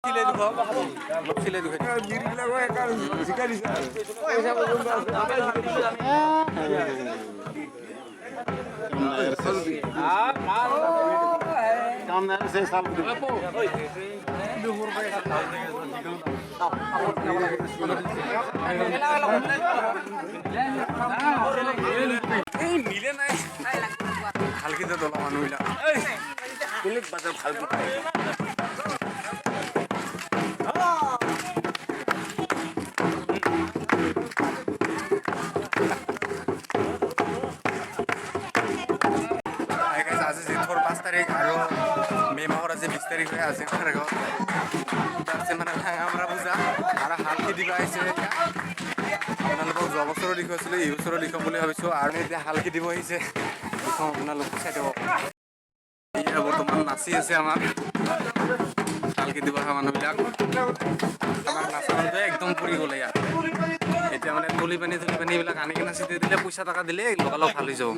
চিলাই দিব অলপ চিলাই দিব মিলে নাই ভালকে তোলা মানুহবিলাক বাজাৰ ভালকে আজি যিথৰ 5 তাৰিখ আৰু মে মাহৰ আজি 20 তাৰিখ হৈ আছে মানে ভাঙামৰা পূজা আৰু হালকি দিব আহিছে আপোনালোকক যোৱা বছৰো দেখুৱাইছিলোঁ এই বছৰো দেখুৱাম বুলি ভাবিছোঁ আৰু এতিয়া হালকি দিব আহিছে আপোনালোক চাই দিব এতিয়া বৰ্তমান নাচি আছে আমাৰ হালকি দিব অহা মানুহবিলাক আমাৰ নাচা মানুহটোৱে একদম পৰি গ'লে ইয়াত এতিয়া মানে তুলি পানী এইবিলাক আনি কিনে চিটি দিলে পইচা টকা দিলে লগালগ ভাল হৈ যাব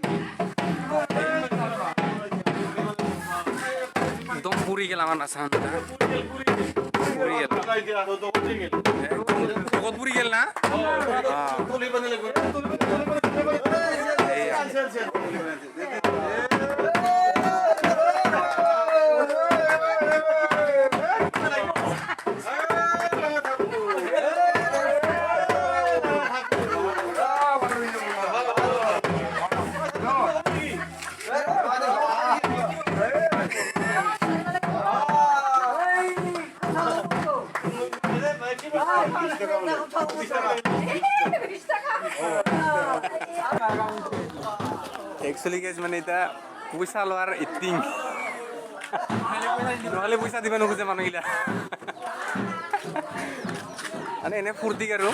একদম পুৰি গেল আমার নাচা পুরি গেল কত পুরি গেল না Actually guys মানে এটা পয়সা লওয়ার ইটিং নহলে পয়সা দিবা নোখোজে মানুহগিলা মানে এনে ফুৰ্তি আৰু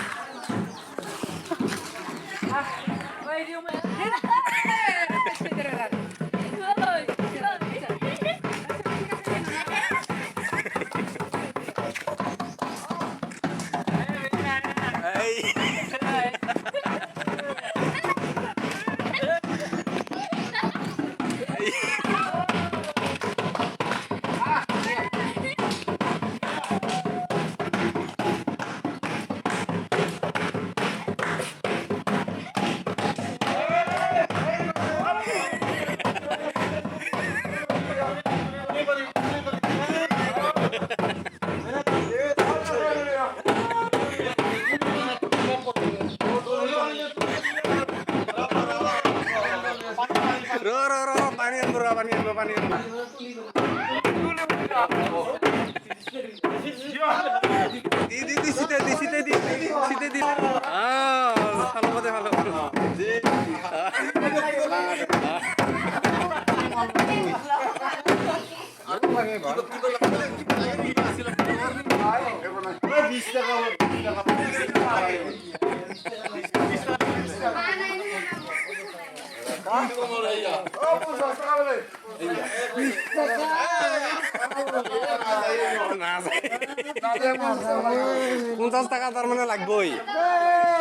পঞ্চাশ টাকা তার মানে লাগবই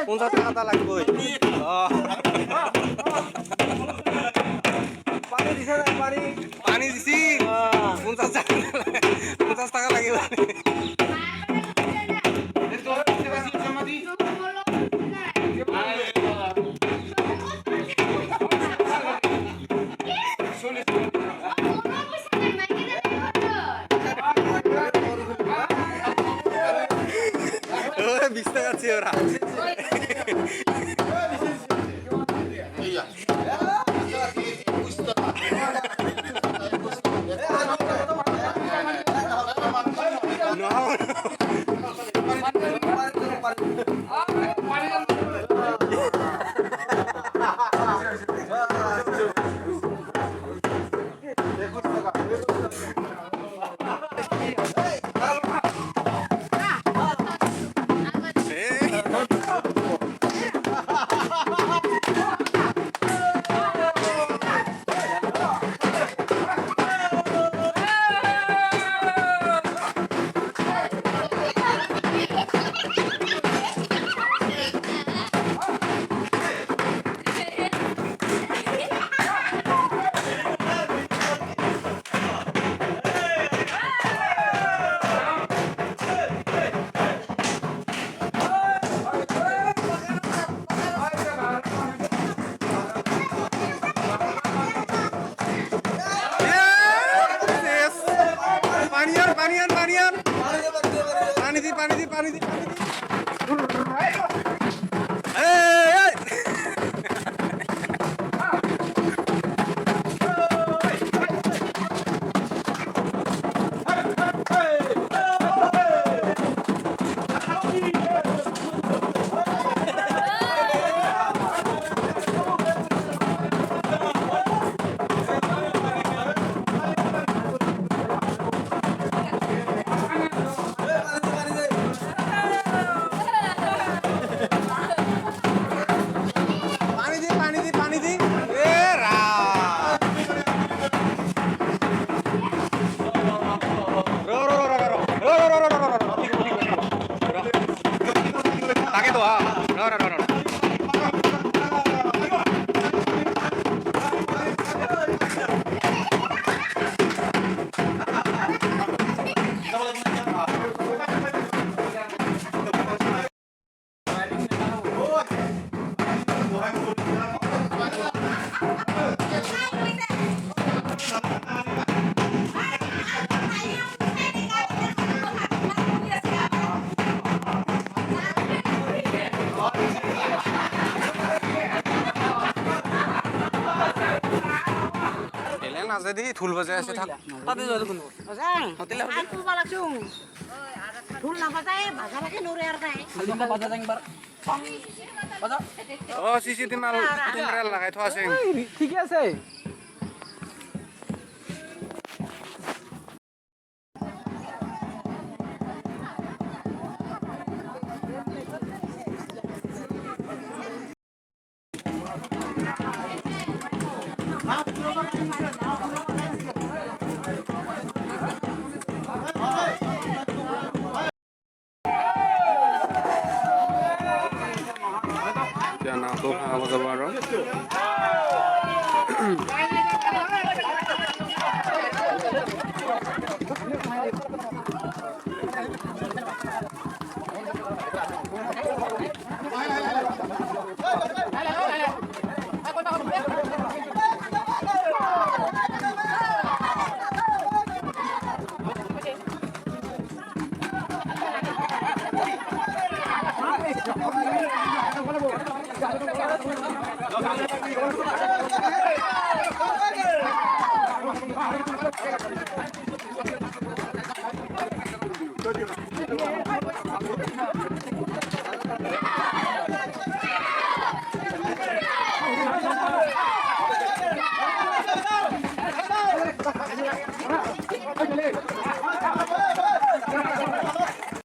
50 টাকা লাগবই পানি দিছে না পানি দিছি 50 টাকা লাগিব ahora. পানি দি নাজে দি ঢোল বজাই আছে থাক তাতে যাও কোন বজাং হোটেল আর তুলবা লাগছু ঢোল না বাজায় বাজালাকে নরে আর কাই খালিটা বাজা যাং বার বাজা ও সিসি তিমাল তিমরা লাগাই থ আছে ঠিক আছে নাওটো ভাঙাব যাব আৰু